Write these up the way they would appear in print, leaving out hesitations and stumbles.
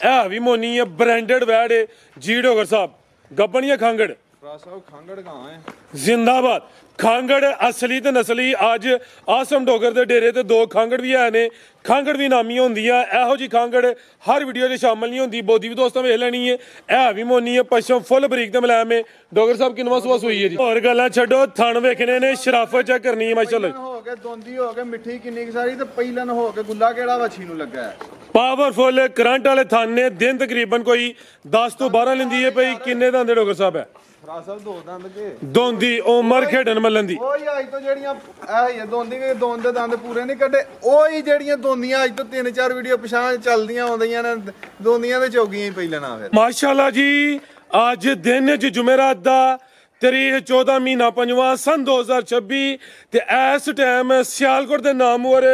ਇਹ ਵੀ ਮੋਨੀ ਹੈ ਬ੍ਰਾਂਡਡ ਵੈੜ ਹੈ ਜੀ ਡੋਗਰ ਸਾਹਿਬ ਗੱਬਣੀਆਂ ਖਾਂਗੜ ਸਾਹਿਬ ਖਾਂਗੜ ਗਾਂ ਹੈ ਜ਼ਿੰਦਾਬਾਦ ਖਾਂਗੜ ਅਸਲੀ ਤੇ ਨਸਲੀ ਅੱਜ ਆਸਮ ਡੋਗਰ ਦੇ ਡੇਰੇ ਤੇ ਦੋ ਖਾਂਗੜ ਵੀ ਹੈ ਨੇ ਖਾਂਗੜ ਵੀ ਨਾਮੀਆਂ ਹੁੰਦੀਆਂ ਇਹੋ ਜੀ ਖਾਂਗੜ ਹਰ ਵੀਡੀਓ 'ਚ ਸ਼ਾਮਲ ਨਹੀਂ ਹੁੰਦੀ ਬੋਦੀ ਵੀ ਦੋਸਤਾਂ ਵੇਖ ਲੈਣੀ ਹੈ ਇਹ ਵੀ ਮੋਨੀ ਹੈ ਪਸ਼ਮ ਫੁੱਲ ਬਰੀਕ ਤੇ ਮੁਲਾਇਮ ਹੈ ਡੋਗਰ ਸਾਹਿਬ ਕਿੰਨਵਾਂ ਸੂਆ ਸੂਈ ਹੈ ਜੀ ਹੋਰ ਗੱਲਾਂ ਛੱਡੋ ਥਣ ਵੇਖਣੇ ਨੇ ਸ਼ਰਾਫਤ ਚੈੱਕ ਕਰਨੀ ਹੈ ਮਾਸ਼ਾਅੱਲਾ ਹੋ ਕੇ ਦੋਂਦੀ ਹੋ ਕੇ ਮਿੱਠੀ ਕਿੰਨੀ ਕੁ ਸਾਰੀ ਤੇ ਪਹਿਲਨ ਹੋ ਕੇ ਗੁੱਲਾ ਕਿਹੜਾ ਵੱਛੀ ਨੂੰ ਲੱਗਾ ਹੈ ਪਾਵਰਫੁੱਲ ਕਰੰਟ ਵਾਲੇ ਥਣ ਨੇ ਦਿਨ ਤਕਰੀਬਨ ਕੋਈ 10 ਤੋਂ 12 ਲੈਂਦੀ ਹੈ ਪਈ ਕਿੰਨੇ ਦੰਦ ਡੋਗਰ ਸਾਹਿਬ ਹੈ ਫਰਾ ਸਾਹਿਬ ਦੋ ਦੰਦ ਕੇ ਦੋਂਦੀ ਉਮਰ ਖੇਡਣ ਮੱਲਣ ਦੀ ਉਹੀ ਅੱਜ ਤੋਂ ਜਿਹੜੀਆਂ ਇਹ ਦੋਂਦੀ ਕੇ ਦੋਨ ਦੇ ਦੰਦ ਪੂਰੇ ਨਹੀਂ ਕੱਢੇ ਉਹੀ ਜਿਹੜੀਆਂ ਦੋਂਦੀਆਂ ਅੱਜ ਤੋਂ 3-4 ਵੀਡੀਓ ਪਛਾਣ ਚੱਲਦੀਆਂ ਆਉਂਦੀਆਂ ਨੇ ਦੋਂਦੀਆਂ ਤੇ ਚੌਗੀਆਂ ਹੀ ਪਹਿਲਾਂ ਨਾ ਫਿਰ ਮਾਸ਼ਾਅੱਲਾ ਜੀ ਅੱਜ ਦਿਨ ਚ ਜੁਮੇਰਾਤ ਦਾ ਤਰੀਕ 14 ਮਹੀਨਾ 5ਵਾਂ ਸਨ 2026 ਤੇ ਇਸ ਟਾਈਮ ਸਿਆਲਕੋਟ ਦੇ ਨਾਮਵਰ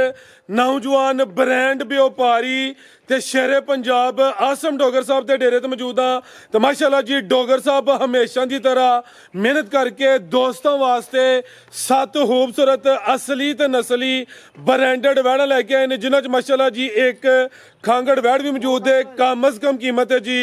ਨੌਜਵਾਨ ਬ੍ਰਾਂਡ ਵਪਾਰੀ ਤੇ ਸ਼ੇਰੇ ਪੰਜਾਬ ਆਸਮ ਡੋਗਰ ਸਾਹਿਬ ਦੇ ਡੇਰੇ ਤੇ ਮੌਜੂਦ ਆ ਤੇ ਮਾਸ਼ਾਅੱਲਾ ਜੀ ਡੋਗਰ ਸਾਹਿਬ ਹਮੇਸ਼ਾ ਦੀ ਤਰ੍ਹਾਂ ਮਿਹਨਤ ਕਰਕੇ ਦੋਸਤਾਂ ਵਾਸਤੇ 7 ਖੂਬਸੂਰਤ ਅਸਲੀ ਤੇ ਨਸਲੀ ਬ੍ਰਾਂਡਡ ਵੈੜਾਂ ਲੈ ਕੇ ਆਏ ਨੇ ਜਿਨ੍ਹਾਂ ਚ ਮਾਸ਼ਾਅੱਲਾ ਜੀ ਇੱਕ ਖਾਂਗੜ ਵੈੜ ਵੀ ਮੌਜੂਦ ਹੈ ਕਮ ਅਜ਼ ਕਮ ਕੀਮਤ ਹੈ ਜੀ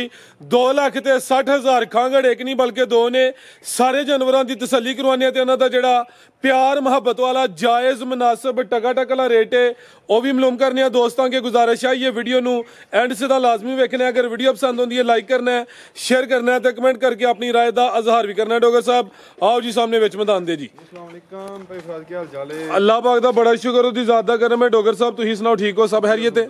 2,60,000 ਖਾਂਗੜ ਇੱਕ ਨਹੀਂ ਬਲਕਿ ਦੋ ਨੇ ਸਾਰੇ ਜਾਨਵਰਾਂ ਦੀ ਤਸੱਲੀ ਕਰਵਾਉਂਦੇ ਆ ਤੇ ਉਹਨਾਂ ਦਾ ਜਿਹੜਾ ਪਿਆਰ ਮੁਹੱਬਤ ਵਾਲਾ ਜਾਇਜ਼ ਮੁਨਾਸਬ ਟਕਾ ਵਾਲਾ ਰੇਟ ਹੈ ਉਹ ਵੀ ਮਾਲੂਮ ਕਰਨੇ ਆ ਦੋਸਤਾਂ ਕੇ ਗੁਜ਼ਾਰਿਸ਼ ਹੈ ਇਹ ਵੀਡੀਓ ਨੂੰ ਐਂਡ ਸੇ ਦਾ ਲਾਜ਼ਮੀ ਵੇਖਣਾ ਅਗਰ ਵੀਡੀਓ ਪਸੰਦ ਹੁੰਦੀ ਹੈ ਲਾਈਕ ਕਰਨਾ ਹੈ ਸ਼ੇਅਰ ਕਰਨਾ ਹੈ ਤੇ ਕਮੈਂਟ ਕਰਕੇ ਆਪਣੀ ਰਾਏ ਦਾ ਇਜ਼ਹਾਰ ਵੀ ਕਰਨਾ ਹੈ ਡੋਗਰ ਸਾਹਿਬ ਆਓ ਜੀ ਸਾਹਮਣੇ ਵਿੱਚ ਮੈਦਾਨ ਦੇ ਜੀ अस्सलाम वालेकुम भाई फराज ਕੀ ਹਾਲ ਚਾਲ ਹੈ ਅੱਲਾਹ ਪਾਕ ਦਾ ਬੜਾ ਸ਼ੁਕਰ ਉਹਦੀ ਜ਼ਾਤ ਦਾ ਕਰਮ ਹੈ ਡੋਗਰ ਸਾਹਿਬ ਤੁਸੀਂ ਸੁਣਾਓ ਠੀਕ ਹੋ ਸਭ ਖੈਰੀਅਤ ਹੈ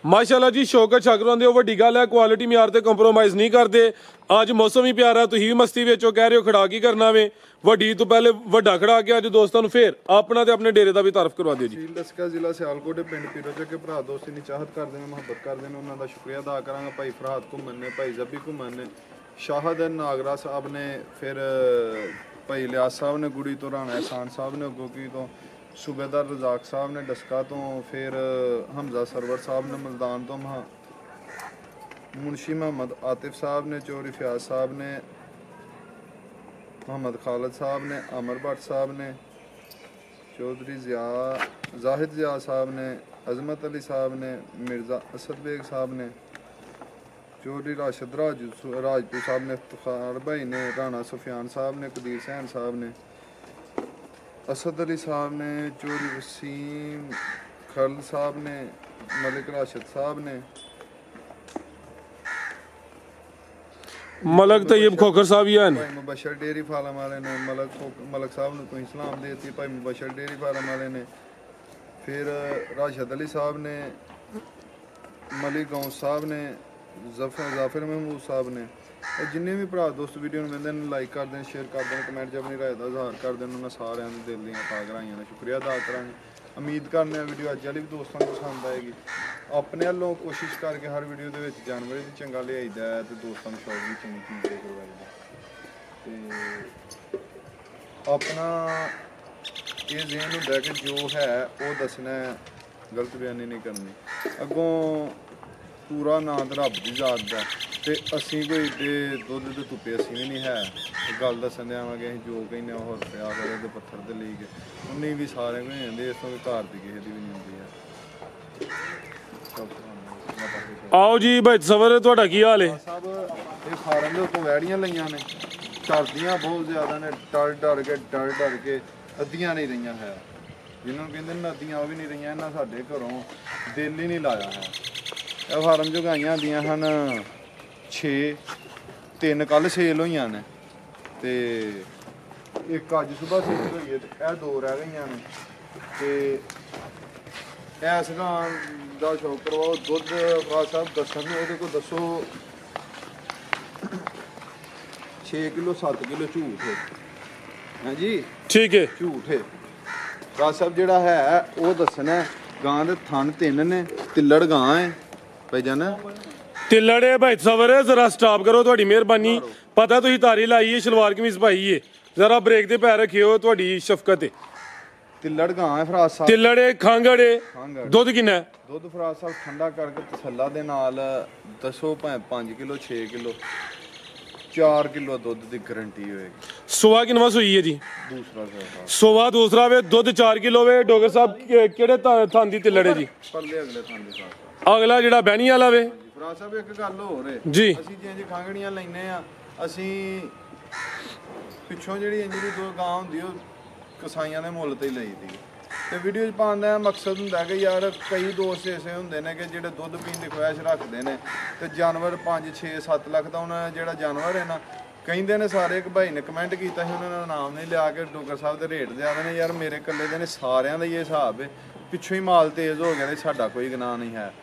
ਮਾਸ਼ਾਅੱਲਾ ਜੀ ਸ਼ੌਕਤ ਸ਼ਾਕਰਾਂ ਦੇ ਉਹ ਵੱਡੀ ਗੱਲ ਹੈ ਕੁਆਲਿਟੀ ਮਿਆਰ ਤੇ ਕੰਪਰੋਮਾਈਜ਼ ਨਹੀਂ ਕਰਦੇ ਅੱਜ ਮੌਸਮ ਵੀ ਪਿਆਰਾ ਤੁਸੀਂ ਵੀ ਮਸਤੀ ਵਿੱਚੋਂ ਕਹਿ ਰਹੇ ਹੋ ਖੜਾ ਕੀ ਕਰਨਾ ਵੇ ਵੱਡੀ ਤੋਂ ਪਹਿਲੇ ਵੱਡਾ ਖੜਾ ਕੇ ਅੱਜ ਦੋਸਤਾਂ ਨੂੰ ਫੇਰ ਆਪਣਾ ਤੇ ਆਪਣੇ ਡੇਰੇ ਦਾ ਵੀ ਤਾਰਫ ਕਰਵਾ ਦਿਓ ਜੀ ਤਹਿਸੀਲ ਦਸਕਾ ਜ਼ਿਲ੍ਹਾ ਸਿਆਲਕੋਟ ਦੇ ਪਿੰਡ ਪੀਰੋਜਾ ਕੇ ਭਰਾ ਦੋਸਤੀ ਦੀ ਚਾਹਤ ਕਰਦੇ ਨੇ ਮੁਹੱਬਤ ਕਰਦੇ ਨੇ ਉਹਨਾਂ ਦਾ ਸ਼ੁਕਰੀਆ ਅਦਾ ਕਰਾਂਗਾ ਭਾਈ ਫਰਹਾਦ ਘੁੰਮਣ ਨੇ ਭਾਈ ਜ਼ਬੀ ਘੁੰਮਣ ਨੇ ਸ਼ਾਹਦ ਨਾਗਰਾ ਸਾਹਿਬ ਨੇ ਫਿਰ ਭਾਈ ਲਿਆਸ ਸਾਹਿਬ ਨੇ ਗੁੜੀ ਤੋਂ ਰਾਣਾ ehsan ਸਾਹਿਬ ਨੇ ਗੋਗੀ ਤੋਂ सूबेदार रजाक साहब ने डस्का तो फिर हमजा सरवर साहब ने मुल्तान तो मुंशी मोहम्मद आतिफ साहब ने चौरी फयाज साहब ने मोहम्मद खालिद साहब ने अमर भट्ट साहब ने चौधरी जाहिद ज़िया साहब ने अजमत अली साहब ने मिर्ज़ा असद बेग साहब ने चौधरी राशिद राजपूत साहब ने इफ्तिखार भाई ने राणा सुफियान साहब ने कदीर सैन साहब ने असद अली साहब ने चौधरी वसीम खल साहब ने मलिक राशिद साहब ने मलक तैयब खोखर साहब ही हैं भाई मुबशर डेयरी फार्म वाले ने मलक साहब ने कोई सलाम देती भाई मुबशर डेयरी फार्म वाले ने फिर राशिद अली साहब ने मलिक गौस साहब ने जाफिर महमूद साहब ने जिन्ने भी भरा दोस्त वीडियो ਨੂੰ ਵੇਖਦੇ ਨੇ ਲਾਈਕ ਕਰਦੇ ਨੇ ਸ਼ੇਅਰ ਕਰਦੇ ਨੇ ਕਮੈਂਟ 'ਚ ਆਪਣੀ ਰਾਏ ਦਾ ਇਜ਼ਹਾਰ ਕਰਦੇ ਨੇ ਉਹਨਾਂ ਸਾਰਿਆਂ ਦੇ ਦਿਲ ਦੀਆਂ ਪਾਗਰਾਈਆਂ ਦਾ ਸ਼ੁਕਰੀਆ ਅਦਾ ਕਰਾਂਗੇ ਉਮੀਦ ਕਰਨੇ ਆ ਵੀਡੀਓ ਅੱਜ ਵਾਲੀ ਵੀ ਦੋਸਤਾਂ ਨੂੰ ਪਸੰਦ ਆਏਗੀ ਆਪਣੇ ਵੱਲੋਂ ਕੋਸ਼ਿਸ਼ ਕਰਕੇ ਹਰ ਵੀਡੀਓ ਦੇ ਵਿੱਚ ਜਾਨਵਰ ਵੀ ਚੰਗਾ ਲਿਆਈਦਾ ਤੇ ਦੋਸਤਾਂ ਨੂੰ ਸ਼ੌਕ ਵੀ ਚੰਗੀ ਚੀਜ਼ ਦੇ ਕਰਵਾਈਦਾ ਤੇ ਆਪਣਾ ਇਹ ਜ਼ਿਹਨ ਹੁੰਦਾ ਕਿ ਜੋ ਹੈ ਉਹ ਦੱਸਣਾ ਗਲਤ ਬਿਆਨੀ ਨਹੀਂ ਕਰਨੀ ਅੱਗੋਂ ਪੂਰਾ ਨਾਂ ਤਾਂ ਰੱਬ ਦੀ ਜ਼ਾਤ ਦਾ ਤੇ ਅਸੀਂ ਕੋਈ ਦੇ ਦੁੱਧ ਦੇ ਧੁੱਪੇ ਅਸੀਂ ਵੀ ਨਹੀਂ ਹੈ ਗੱਲ ਦੱਸਣ ਆਵਾਂਗੇ ਅਸੀਂ ਜੋ ਕਹਿੰਦੇ ਉਹ ਪਿਆ ਕਰੇ ਤੇ ਪੱਥਰ ਤੇ ਲਈ ਕੇ ਉਨੀ ਵੀ ਸਾਰੇ ਕੋਈ ਜਾਂਦੇ ਇਸ ਤੋਂ ਵੀ ਘਰ ਦੀ ਕਿਸੇ ਦੀ ਵੀ ਨਹੀਂ ਹੁੰਦੀ ਹੈ ਆਓ ਜੀ ਭਾਈ ਸਵਰ ਤੁਹਾਡਾ ਕੀ ਹਾਲ ਹੈ ਸਭ ਇਹ ਫਾਰਮ ਦੇ ਉੱਤੋਂ ਵੈੜੀਆਂ ਲਈਆਂ ਨੇ ਚੜਦੀਆਂ ਬਹੁਤ ਜ਼ਿਆਦਾ ਨੇ ਡਰ ਕੇ ਅੱਧੀਆਂ ਨਹੀਂ ਰਹੀਆਂ ਹੈ ਜਿਹਨਾਂ ਨੂੰ ਕਹਿੰਦੇ ਨੇ ਅੱਧੀਆਂ ਉਹ ਵੀ ਨਹੀਂ ਰਹੀਆਂ ਇਹਨਾਂ ਸਾਡੇ ਘਰੋਂ ਦਿਲ ਹੀ ਨਹੀਂ ਲਾਇਆ ਹੈ ਇਹ ਫਾਰਮ ਜੁਗਾਈਆਂ ਦੀਆਂ ਹਨ 6 3 ਕੱਲ ਸੇਲ ਹੋਈਆਂ ਨੇ ਤੇ ਇੱਕ ਅੱਜ ਸਵੇਰ ਸੇਲ ਹੋਈ ਹੈ ਤੇ ਇਹ 2 ਰਹਿ ਗਈਆਂ ਨੇ ਤੇ ਇਸ ਗਾਂ ਦਾ ਸ਼ੌਕ ਕਰਵਾਓ ਦੁੱਧ ਫਰਾਜ ਸਾਹਿਬ ਦੱਸਣ ਨੂੰ ਇਹਦੇ ਕੋਲ ਦੱਸੋ 6 ਕਿਲੋ 7 ਕਿਲੋ ਝੂਠ ਹੈ ਹਾਂਜੀ ਠੀਕ ਹੈ ਝੂਠ ਹੈ ਫਰਾਜ ਸਾਹਿਬ ਜਿਹੜਾ ਹੈ ਉਹ ਦੱਸਣਾ ਗਾਂ ਦੇ ਥਣ 3 ਨੇ ਤਿੱਲੜ ਗਾਂ ਹੈ ਭਾਈ ਜਾਨ ਤਿੱਲੜੇ ਭਾਈ ਸਵਰ ਜ਼ਰਾ ਸਟਾਪ ਕਰੋ ਤੁਹਾਡੀ ਮਿਹਰਬਾਨੀ ਪਤਾ ਤੁਸੀਂ ਤਾਰੀ ਲਾਈ ਹੈ ਸ਼ਲਵਾਰ ਕਮੀਜ਼ ਪਾਈ ਹੈ ਜ਼ਰਾ ਬ੍ਰੇਕ ਤੇ ਪੈਰ ਰੱਖਿਓ ਤੁਹਾਡੀ ਸ਼ਫਕਤ ਹੈ ਤਿੱਲੜ ਗਾਂ ਹੈ ਫਰਾਜ ਸਾਹਿਬ ਤਿੱਲੜੇ ਖਾਂਗੜੇ ਦੁੱਧ ਕਿੰਨਾ ਹੈ ਦੁੱਧ ਫਰਾਜ ਸਾਹਿਬ ਠੰਡਾ ਕਰਕੇ ਤਸੱਲਾ ਦੇ ਨਾਲ ਦੱਸੋ ਭਾਵੇਂ 5 ਕਿਲੋ 6 ਕਿਲੋ 4 ਕਿਲੋ ਦੁੱਧ ਦੀ ਗਾਰੰਟੀ ਹੋਏਗੀ ਸੋਵਾ ਕਿੰਨਵਾਂ ਸੂਈ ਹੈ ਜੀ ਦੂਸਰਾ ਸੋਵਾ ਦੂਸਰਾ ਵੇ ਦੁੱਧ 4 ਕਿਲੋ ਵੇ ਡੋਗਰ ਸਾਹਿਬ ਕਿਹੜੇ ਥਾਂ ਦੀ ਤਿੱਲੜੇ ਜੀ ਪਰਲੇ ਅਗਲੇ ਥਾਂ ਦੇ ਸਾਥ ਅਗਲਾ ਜਿਹੜਾ ਬਹਿਣੀ ਵਾਲਾ ਵੇ ਫਰਾਜ ਸਾਹਿਬ ਇੱਕ ਗੱਲ ਹੋਰ ਹੈ ਜੀ। ਅਸੀਂ ਜੇ ਖੰਗਣੀਆਂ ਲੈਨੇ ਆ ਅਸੀਂ ਪਿੱਛੋਂ ਜਿਹੜੀ ਇੰਜਰੀ ਦੋ ਗਾਂ ਹੁੰਦੀ ਉਹ ਕਸਾਈਆਂ ਦੇ ਮੁੱਲ ਤੇ ਹੀ ਲਈਦੀ ਤੇ ਵੀਡੀਓ 'ਚ ਪਾਉਣ ਦਾ ਮਕਸਦ ਹੁੰਦਾ ਕਿ ਯਾਰ ਕਈ ਦੋਸਤ ਐਸੇ ਹੁੰਦੇ ਨੇ ਕਿ ਜਿਹੜੇ ਦੁੱਧ ਪੀਣ ਦੀ ਖੁਆਇਸ਼ ਰੱਖਦੇ ਨੇ ਤੇ ਜਾਨਵਰ 5 6 7 ਲੱਖ ਦਾ ਉਹਨਾਂ ਜਿਹੜਾ ਜਾਨਵਰ ਹੈ ਨਾ ਕਹਿੰਦੇ ਨੇ ਸਾਰੇ ਇੱਕ ਭਾਈ ਨੇ ਕਮੈਂਟ ਕੀਤਾ ਸੀ ਉਹਨਾਂ ਨੇ ਨਾਮ ਨਹੀਂ ਲਿਆ ਕੇ ਡੋਗਰ ਸਾਹਿਬ ਦੇ ਰੇਟ ਜ਼ਿਆਦਾ ਨੇ ਯਾਰ ਮੇਰੇ ਇਕੱਲੇ ਦੇ ਨੇ ਸਾਰਿਆਂ ਦਾ ਹੀ ਇਹ ਹਿਸਾਬ ਹੈ ਪਿੱਛੋਂ ਹੀ ਮਾਲ ਤੇਜ਼ ਹੋ ਗਿਆ ਤੇ ਸਾਡਾ ਕੋਈ ਗੁਨਾਹ ਨਹੀਂ ਹੈ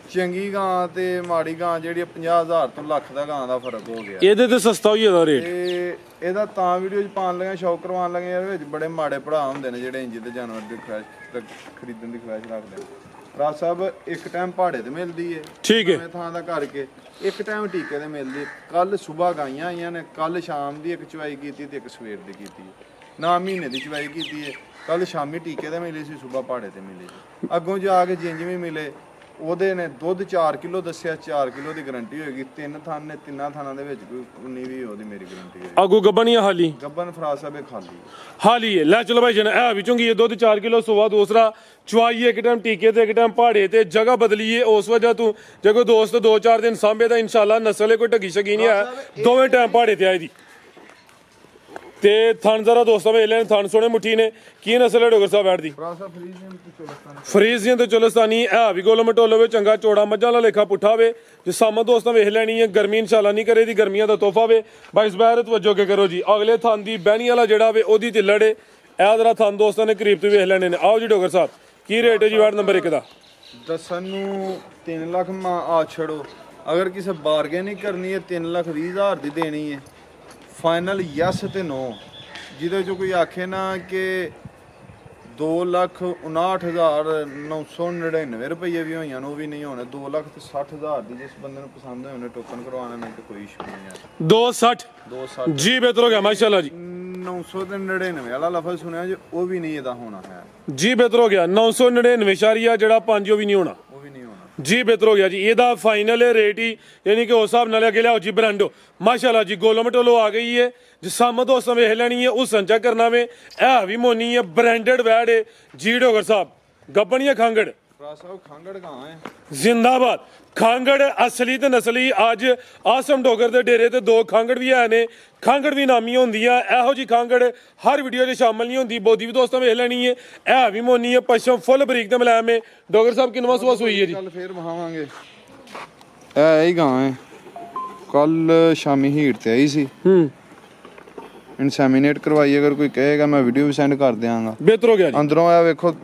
ਚੰਗੀ ਗਾਂ ਤੇ ਮਾੜੀ ਗਾਂ ਜਿਹੜੀ 50,000 ਤੋਂ ਲੱਖ ਦਾ ਗਾਂ ਦਾ ਫਰਕ ਹੋ ਗਿਆ ਇਹਦੇ ਤੇ ਸਸਤਾ ਹੋਈ ਇਹਦਾ ਰੇਟ ਤੇ ਇਹਦਾ ਤਾਂ ਵੀਡੀਓ 'ਚ ਪਾਉਣ ਲੱਗੇ ਸ਼ੌਕ ਕਰਵਾਉਣ ਲੱਗੇ ਯਾਰ ਵਿੱਚ ਬੜੇ ਮਾੜੇ ਭਰਾ ਹੁੰਦੇ ਨੇ ਜਿਹੜੇ ਇੰਜ ਦੇ ਜਾਨਵਰ ਦੀ ਖੁਆਇਸ਼ ਖਰੀਦਣ ਦੀ ਖੁਆਇਸ਼ ਰੱਖਦੇ ਨੇ ਰਾਜ ਸਾਹਿਬ ਇੱਕ ਟਾਈਮ ਪਹਾੜੇ ਤੇ ਮਿਲਦੀ ਏ ਠੀਕ ਹੈ ਨਵੇਂ ਥਾਂ ਦਾ ਕਰਕੇ ਇੱਕ ਟਾਈਮ ਟੀਕੇ ਤੇ ਮਿਲਦੀ ਕੱਲ ਸਵੇਰ ਗਾਈਆਂ ਆਈਆਂ ਨੇ ਕੱਲ ਸ਼ਾਮ ਦੀ ਇੱਕ ਚਵਾਈ ਕੀਤੀ ਤੇ ਇੱਕ ਸਵੇਰ ਦੀ ਕੀਤੀ ਨਾ ਮਹੀਨੇ ਦੀ ਚਵਾਈ ਕੀਤੀ ਏ ਕੱਲ ਸ਼ਾਮੀ ਟੀਕੇ ਤੇ ਮਿਲੀ ਸੀ ਸਵੇਰ ਪਹਾੜੇ ਤੇ ਮਿਲੀ ਅੱਗੋਂ ਜਾ ਕੇ ਜਿੰਜ ਵੀ ਮਿਲੇ ਉਹਦੇ ਨੇ ਦੁੱਧ 4 ਕਿਲੋ ਦੱਸਿਆ 4 ਕਿਲੋ ਦੀ ਗਾਰੰਟੀ ਹੋਏਗੀ ਤਿੰਨ ਥਾਂ ਨੇ ਤਿੰਨਾਂ ਥਾਂ ਦੇ ਵਿੱਚ ਕੋਈ 19 ਵੀ ਉਹਦੀ ਮੇਰੀ ਗਾਰੰਟੀ ਹੋਏਗੀ ਆਗੂ ਗੱਬਣੀਆਂ ਹਾਲੀ ਗੱਬਨ ਫਰਾਜ ਸਾਹਿਬ ਇਹ ਖਾਲੀ ਹਾਲੀ ਹੈ ਲੈ ਚਲੋ ਭਾਈ ਜਨ ਇਹ ਵਿੱਚੋਂ ਦੁੱਧ 4 ਕਿਲੋ ਸਵਾ ਦੂਸਰਾ ਚਵਾਈਏ ਇੱਕ ਟਾਈਮ ਟੀਕੇ ਤੇ ਇੱਕ ਟਾਈਮ ਪਹਾੜੇ ਤੇ ਜਗ੍ਹਾ ਬਦਲੀਏ ਉਸ ਵਜ੍ਹਾ ਤੂੰ ਜੇ ਕੋਈ ਦੋਸਤ 2-4 ਦਿਨ ਸਾਂਭੇ ਤਾਂ ਇਨਸ਼ਾਅੱਲਾ ਨਸਲ ਕੋਈ ਢੱਗੀ ਸ਼ਗੀ ਨਹੀਂ ਹੈ ਦੋਵੇਂ ਟਾਈਮ ਪਹਾੜੇ ਤੇ ਆਏ ਦੀ ਤੇ ਥਣ ਜ਼ਰਾ ਦੋਸਤਾਂ ਵੇਖ ਲੈਣ ਥਣ ਸੋਹਣੇ ਮੁੱਠੀ ਨੇ ਕੀ ਨਸਲ ਹੈ ਡੋਗਰ ਸਾਹਿਬ ਬੈਠ ਦੀ ਫਰਾਜ ਸਾਹਿਬ ਫਰੀਜ਼ੀਅਨ ਤੇ ਚੋਲਸਤਾਨ ਫਰੀਜ਼ੀਅਨ ਤੇ ਚੋਲਸਤਾਨੀ ਇਹ ਵੀ ਗੋਲ ਮਟੋਲੋ ਵੇ ਚੰਗਾ ਚੋੜਾ ਮੱਝਾਂ ਵਾਲਾ ਲੇਖਾ ਪੁੱਠਾ ਵੇ ਜੇ ਸਾਮਾ ਦੋਸਤਾਂ ਵੇਖ ਲੈਣੀ ਹੈ ਗਰਮੀ ਇਨਸ਼ਾਅੱਲਾ ਨਹੀਂ ਕਰੇ ਦੀ ਗਰਮੀਆਂ ਦਾ ਤੋਹਫਾ ਵੇ ਬਾਈ ਜ਼ਬੈਰ ਤਵੱਜੋ ਕੇ ਕਰੋ ਜੀ ਅਗਲੇ ਥਣ ਦੀ ਬਹਿਣੀ ਵਾਲਾ ਜਿਹੜਾ ਵੇ ਉਹਦੀ ਤੇ ਲੜੇ ਇਹ ਜਰਾ ਥਣ ਦੋਸਤਾਂ ਨੇ ਕਰੀਬ ਤੋਂ ਵੇਖ ਲੈਣੇ ਨੇ ਆਓ ਜੀ ਡੋਗਰ ਸਾਹਿਬ ਕੀ ਰੇਟ ਹੈ ਜੀ ਵਾਰਡ ਨੰਬਰ 1 ਦਾ ਦੱਸਣ ਨੂੰ 3 ਲੱਖ ਮਾਂ ਆ ਛੜੋ ਅਗਰ ਕਿਸੇ ਬਾਰਗੇਨਿੰਗ ਕਰਨੀ ਹੈ 3,20,000 ਦੀ ਦੇਣੀ ਹੈ ਫਾਈਨਲ ਯੈਸ ਤੇ ਨੋ ਜਿਹਦੇ ਚੋਂ ਕੋਈ ਆਖੇ ਨਾ ਕਿ 2,59,999 ਰੁਪਏ ਵੀ ਹੋਈਆਂ ਨੇ ਉਹ ਵੀ ਨਹੀਂ ਹੋਣੇ 2,60,000 ਦੀ ਜਿਸ ਬੰਦੇ ਨੂੰ ਪਸੰਦ ਹੋਏ ਉਹਨੇ ਟੋਕਨ ਕਰਵਾਉਣਾ ਨਹੀਂ ਤੇ ਕੋਈ ਇਸ਼ੂ ਨਹੀਂ ਹੈ 260 260 ਜੀ ਬਿਹਤਰ ਹੋ ਗਿਆ ਮਾਸ਼ਾਅੱਲਾ ਜੀ 999 ਵਾਲਾ ਲਫ਼ਜ਼ ਸੁਣਿਆ ਜੇ ਉਹ ਵੀ ਨਹੀਂ ਇਹਦਾ ਹੋਣਾ ਹੈ ਜੀ ਬਿਹਤਰ ਹੋ ਗਿਆ 999 ਸ਼ਾਰੀਆ ਜਿਹੜਾ 5 ਉਹ ਵੀ ਨਹੀਂ ਹੋਣਾ ਉਹ ਵੀ ਨਹੀਂ ਹੋਣਾ ਜੀ ਬਿਹਤਰ ਹੋ ਗਿਆ ਜੀ ਇਹਦਾ ਫਾਈਨਲ ਰੇਟ ਹੀ ਯਾਨੀ ਕਿ ਉਸ ਹਿਸਾਬ ਨਾਲ ਅੱਗੇ ਲਿਆਓ ਜੀ ਬ੍ਰਾਂਡੋ ਮਾਸ਼ਾਅੱਲਾ ਜੀ ਗੋਲੋਮਟੋਲੋ ਆ ਗਈ ਹੈ ਜਿਸਾਮ ਦੋਸਤਾਂ ਵੇਖ ਲੈਣੀ ਹੈ ਉਹ ਸੰਚਾ ਕਰਨਾ ਵੇ ਇਹ ਵੀ ਮੋਨੀ ਹੈ ਬ੍ਰਾਂਡਡ ਵੈਡ ਹੈ ਜੀ ਡੋਗਰ ਸਾਹਿਬ ਗੱਬਣੀਆਂ ਖਾਂਗੜ ਫਰਾਜ ਸਾਹਿਬ ਖਾਂਗੜ ਗਾਂ ਹੈ ਜ਼ਿੰਦਾਬਾਦ ਖਾਂਗੜ ਅਸਲੀ ਤੇ ਨਸਲੀ ਅੱਜ ਆਸਮ ਡੋਗਰ ਦੇ ਡੇਰੇ ਤੇ 2 ਖਾਂਗੜ ਵੀ ਆਏ ਨੇ ਖਾਂਗੜ ਵੀ ਨਾਮੀ ਹੁੰਦੀਆਂ ਇਹੋ ਜੀ ਖਾਂਗੜ ਹਰ ਵੀਡੀਓ 'ਚ ਸ਼ਾਮਲ ਨਹੀਂ ਹੁੰਦੀ ਬੋਦੀ ਵੀ ਦੋਸਤਾਂ ਵੇਖ ਲੈਣੀ ਹੈ ਇਹ ਵੀ ਮੋਨੀ ਹੈ ਪਸ਼ਮ ਫੁੱਲ ਬਰੀਕ ਤੇ ਮਲਾਮ ਹੈ ਡੋਗਰ ਸਾਹਿਬ ਕਿੰਨਵਾਂ ਸੂਆ ਸੂਈ ਹੈ ਜੀ ਕੱਲ ਫੇਰ ਵਹਾਵਾਂਗੇ ਇਹ ਹੀ ਗਾਂ ਹੈ ਕੱਲ ਸ਼ਾਮੀ ਹੀਟ ਤੇ ਆਈ ਸੀ ਇਨਸੈਮੀਨੇਟ ਕਰਵਾਈ ਅਗਰ ਕੋਈ ਕਹੇਗਾ ਮੈਂ ਵੀਡੀਓ ਵੀ ਸੈਂਡ ਕਰ ਦਿਆਂਗਾ ਬਿਹਤਰ ਹੋ ਗਿਆ ਜੀ ਅੰਦਰੋਂ ਆ ਵੇਖੋ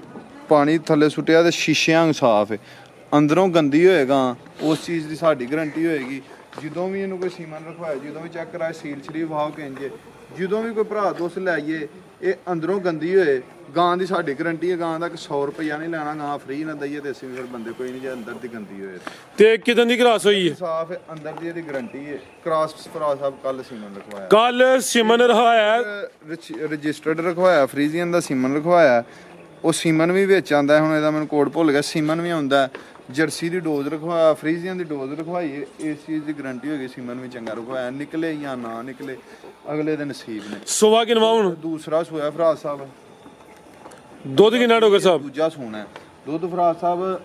ਪਾਣੀ ਥੱਲੇ ਸੁੱਟਿਆ ਤੇ ਸ਼ੀਸ਼ਿਆਂ ਸਾਫ਼ ਹੈ ਅੰਦਰੋਂ ਗੰਦੀ ਹੋਏਗਾ ਉਸ ਚੀਜ਼ ਦੀ ਸਾਡੀ ਗਾਰੰਟੀ ਹੋਏਗੀ ਜਦੋਂ ਵੀ ਇਹਨੂੰ ਕੋਈ ਸੀਮਨ ਰਖਵਾਇਆ ਜਦੋਂ ਵੀ ਚੈੱਕ ਕਰਾਏ ਸੀਲ ਸ਼ਰੀਫ ਵਾਹ ਕਹਿੰਦੇ ਜਦੋਂ ਵੀ ਕੋਈ ਭਰਾ ਦੋਸਤ ਲੈ ਆਈਏ ਇਹ ਅੰਦਰੋਂ ਗੰਦੀ ਹੋਏ ਗਾਂ ਦੀ ਸਾਡੀ ਗਾਰੰਟੀ ਹੈ ਗਾਂ ਦਾ 100 ਰੁਪਇਆ ਨਹੀਂ ਲੈਣਾ ਗਾਂ ਫ੍ਰੀ ਨਾ ਦਈਏ ਤੇ ਅਸੀਂ ਫਿਰ ਬੰਦੇ ਕੋਈ ਨਹੀਂ ਜੇ ਅੰਦਰ ਦੀ ਗੰਦੀ ਹੋਏ ਤੇ ਕਿਦਾਂ ਦੀ ਕਰਾਸ ਹੋਈ ਹੈ ਸਾਫ਼ ਹੈ ਅੰਦਰ ਦੀ ਇਹਦੀ ਗਾਰੰਟੀ ਹੈ ਕ੍ਰਾਸ ਭਰਾ ਸਾਹਿਬ ਕੱਲ ਸੀਮਨ ਰਖਵਾਇਆ ਕੱਲ ਸਿਮਨ ਰਹਾਇਆ ਰਜਿਸਟਰਡ ਰਖਵਾਇਆ ਫਰੀਜ਼ੀਅਨ ਦਾ ਸੀਮਨ ਰਖਵਾਇਆ ਉਹ ਸੀਮਨ ਵੀ ਵਿੱਚ ਆਂਦਾ ਹੁਣ ਇਹਦਾ ਮੈਨੂੰ ਕੋਡ ਭੁੱਲ ਗਿਆ ਸੀਮਨ ਵੀ ਆਉਂਦਾ ਜਰਸੀ ਦੀ ਡੋਜ਼ ਰਖਵਾਇਆ ਫਰੀਜ਼ੀਅਨ ਦੀ ਡੋਜ਼ ਰਖਵਾਈ ਇਸ ਚੀਜ਼ ਦੀ ਗਾਰੰਟੀ ਹੋ ਗਈ ਸੀਮਨ ਵੀ ਚੰਗਾ ਰਖਵਾਇਆ ਨਿਕਲੇ ਜਾਂ ਨਾ ਨਿਕਲੇ ਅਗਲੇ ਦੇ ਨਸੀਬ ਨੇ ਸੁਵਾ ਕਿਨਵਾ ਹੁਣ ਦੂਸਰਾ ਸੋਇਆ ਫਰਾਜ ਸਾਹਿਬ ਦੁੱਧ ਕਿੰਨਾ ਡੋਗਰ ਸਾਹਿਬ ਦੂਜਾ ਸੋਨਾ ਹੈ ਦੁੱਧ ਫਰਾਜ ਸਾਹਿਬ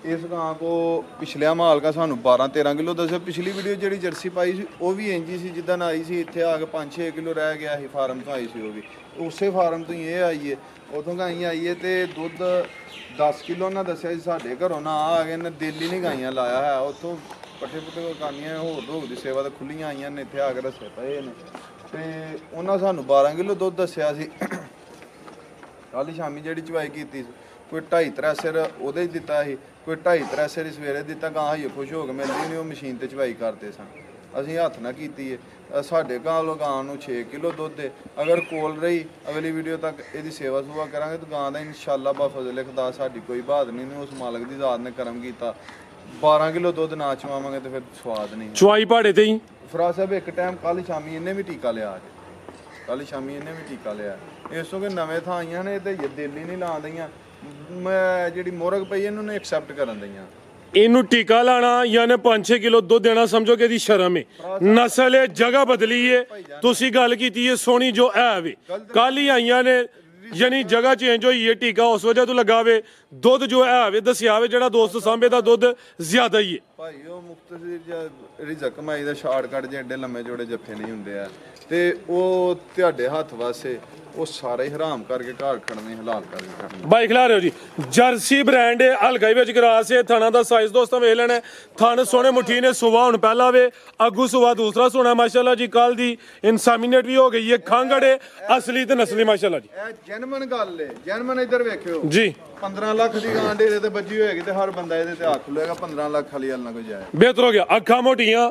ਇਸ ਗਾਂ ਕੋ ਪਿਛਲਿਆ ਮਾਲ ਕਾ ਸਾਨੂੰ 12-13 ਕਿਲੋ ਦੱਸਿਆ ਪਿਛਲੀ ਵੀਡੀਓ ਜਿਹੜੀ ਜਰਸੀ ਪਾਈ ਸੀ ਉਹ ਵੀ ਇੰਜੀ ਸੀ ਜਿੱਦਾਂ ਆਈ ਸੀ ਇੱਥੇ ਆ ਕੇ 5-6 ਕਿਲੋ ਰਹਿ ਗਿਆ ਸੀ ਫਾਰਮ ਤੋਂ ਆਈ ਸੀ ਉਹ ਵੀ ਉਸੇ ਫਾਰਮ ਤੋਂ ਹੀ ਇਹ ਆਈ ਹੈ ਉਥੋਂ ਗਾਈ ਆਈ ਹੈ ਤੇ ਦੁੱਧ 10 ਕਿਲੋ ਉਹਨਾਂ ਦੱਸਿਆ ਸੀ ਸਾਡੇ ਘਰੋਂ ਨਾ ਆ ਗਏ ਨੇ ਦਿੱਲੀ ਨਹੀਂ ਗਾਈਆਂ ਲਾਇਆ ਹੈ ਉਥੋਂ ਪੱਠੇ ਪੁੱਠੇ ਕਰਨੀਆਂ ਹੋਰ ਢੋਕ ਦੀ ਸੇਵਾ ਤਾਂ ਖੁੱਲੀਆਂ ਆਈਆਂ ਨੇ ਇੱਥੇ ਆ ਕੇ ਰਸੇ ਪਏ ਨੇ ਤੇ ਉਹਨਾਂ ਸਾਨੂੰ 12 ਕਿਲੋ ਦੁੱਧ ਦੱਸਿਆ ਸੀ ਕੱਲ ਸ਼ਾਮੀ ਜਿਹੜੀ ਚਵਾਈ ਕੀਤੀ ਸੀ ਕੋਈ 2.5-3 ਸਿਰ ਉਹਦੇ ਹੀ ਦਿੱਤਾ ਸੀ ਕੋਈ 2.5-3 ਸਿਰ ਹੀ ਸਵੇਰੇ ਦਿੱਤਾ ਗਾਂ ਹੀ ਖੁਸ਼ ਹੋ ਕੇ ਮਿਲਦੀ ਨਹੀਂ ਉਹ ਮਸ਼ੀਨ ਤੇ ਚਵਾਈ ਕਰਦੇ ਸਨ ਅਸੀਂ ਹੱਥ ਨਾ ਕੀਤੀ ਹੈ ਸਾਡੇ ਗਾਂ ਗਾਂ ਨੂੰ 6 ਕਿਲੋ ਦੁੱਧ ਹੈ ਅਗਰ ਕੋਲ ਰਹੀ ਅਗਲੀ ਵੀਡੀਓ ਤੱਕ ਇਹਦੀ ਸੇਵਾ ਸੁਵਾ ਕਰਾਂਗੇ ਤਾਂ ਗਾਂ ਦਾ ਇਨਸ਼ਾਅੱਲਾ ਬਫਜ਼ਲ ਖੁਦਾ ਸਾਡੀ ਕੋਈ ਬਹਾਦਰੀ ਨਹੀਂ ਉਸ ਮਾਲਕ ਦੀ ਜ਼ਾਤ ਨੇ ਕਰਮ ਕੀਤਾ 12 ਕਿਲੋ ਦੁੱਧ ਨਾ ਚਵਾਵਾਂਗੇ ਤੇ ਫਿਰ ਸਵਾਦ ਨਹੀਂ ਚਵਾਈ ਪਹਾੜੇ ਤੇ ਹੀ ਫਰਾਜ ਸਾਹਿਬ ਇੱਕ ਟਾਈਮ ਕੱਲ ਸ਼ਾਮੀ ਇਹਨੇ ਵੀ ਟੀਕਾ ਲਿਆ ਕੱਲ ਸ਼ਾਮੀ ਇਹਨੇ ਵੀ ਟੀਕਾ ਲਿਆ ਇਸ ਤੋਂ ਕਿ ਨਵੇਂ ਥਾਂ ਆਈਆਂ ਨੇ ਤੇ ਦਿਲ ਹੀ ਨਹੀਂ ਲਾਂ ਦਈਆਂ ਮੈਂ ਜਿਹੜੀ ਮੋਰਗ ਪਈ ਇਹਨੂੰ ਨੇ ਐਕਸੈਪਟ ਕਰਨ ਦਈਆਂ ਇਹਨੂੰ ਟੀਕਾ ਲਾਣਾ ਯਾਨੀ 5-6 ਕਿਲੋ ਦੁੱਧ ਦੇਣਾ ਸਮਝੋ ਕਿ ਇਹਦੀ ਸ਼ਰਮ ਹੈ ਨਸਲ ਹੈ ਜਗ੍ਹਾ ਬਦਲੀ ਹੈ ਤੁਸੀਂ ਗੱਲ ਕੀਤੀ ਹੈ ਸੋਹਣੀ ਜੋ ਐ ਵੇ ਕੱਲ ਹੀ ਆਈਆਂ ਨੇ ਯਾਨੀ ਜਗ੍ਹਾ ਚੇਂਜ ਹੋਈ ਹੈ ਟੀਕਾ ਉਸ ਵਜ੍ਹਾ ਤੋਂ ਲੱਗਾ ਵੇ ਦੁੱਧ ਜੋ ਐ ਵੇ ਦੱਸਿਆ ਵੇ ਜਿਹੜਾ ਦੋਸਤ ਸਾਂਭੇ ਦਾ ਦੁੱਧ ਜ਼ਿਆਦਾ ਹੀ ਹੈ ਭਾਈ ਉਹ ਮੁਖਤਸਰ ਜਿਹੜੀ ਜ਼ਖਮ ਆਈ ਦਾ ਸ਼ਾਰਟਕਟ ਜੇ ਐਡੇ ਲੰਮੇ ਜੋੜੇ ਜੱਫੇ ਨਹੀਂ ਹੁੰਦੇ ਆ ਤੇ ਉਹ ਤੁਹਾਡੇ ਹੱਥ ਵਾਸਤੇ ਉਹ ਸਾਰੇ ਹੀ ਹਰਾਮ ਕਰਕੇ ਘਰ ਖੜਨੇ ਹਲਾਲ ਕਰਕੇ ਖੜਨੇ ਬਾਈ ਖਿਲਾ ਰਹੇ ਹੋ ਜੀ ਜਰਸੀ ਬ੍ਰਾਂਡ ਹੈ ਹਲਕਾ ਵਿੱਚ ਗਰਾਸ ਹੈ ਥਾਣਾ ਦਾ ਸਾਈਜ਼ ਦੋਸਤਾਂ ਵੇਖ ਲੈਣਾ ਥਣ ਸੋਹਣੇ ਮੁੱਠੀ ਨੇ ਸੁਬਾ ਹੁਣ ਪਹਿਲਾ ਵੇ ਅੱਗੂ ਸੁਬਾ ਦੂਸਰਾ ਸੋਹਣਾ ਮਾਸ਼ਾਅੱਲਾ ਜੀ ਕੱਲ ਦੀ ਇਨਸਾਮੀਨੇਟ ਵੀ ਹੋ ਗਈ ਹੈ ਖਾਂਗੜ ਹੈ ਅਸਲੀ ਤੇ ਨਸਲੀ ਮਾਸ਼ਾਅੱਲਾ ਜੀ ਇਹ ਜੈਨੂਇਨ ਗੱਲ ਹੈ ਜੈਨੂਇਨ ਇੱਧਰ ਵੇਖਿਓ ਜੀ 15 ਲੱਖ ਦੀ ਗਾਂ ਡੇਰੇ ਤੇ ਵੱਜੀ ਹੋਏਗੀ ਤੇ ਹਰ ਬੰਦਾ ਇਹਦੇ ਤੇ ਹੱਥ ਲਏਗਾ 15 ਲੱਖ ਵਾਲੀ ਹਲ ਨਾ ਕੋਈ ਜਾਏ ਬਿਹਤਰ ਹੋ ਗਿਆ ਅੱਖਾਂ ਮੋਟੀਆਂ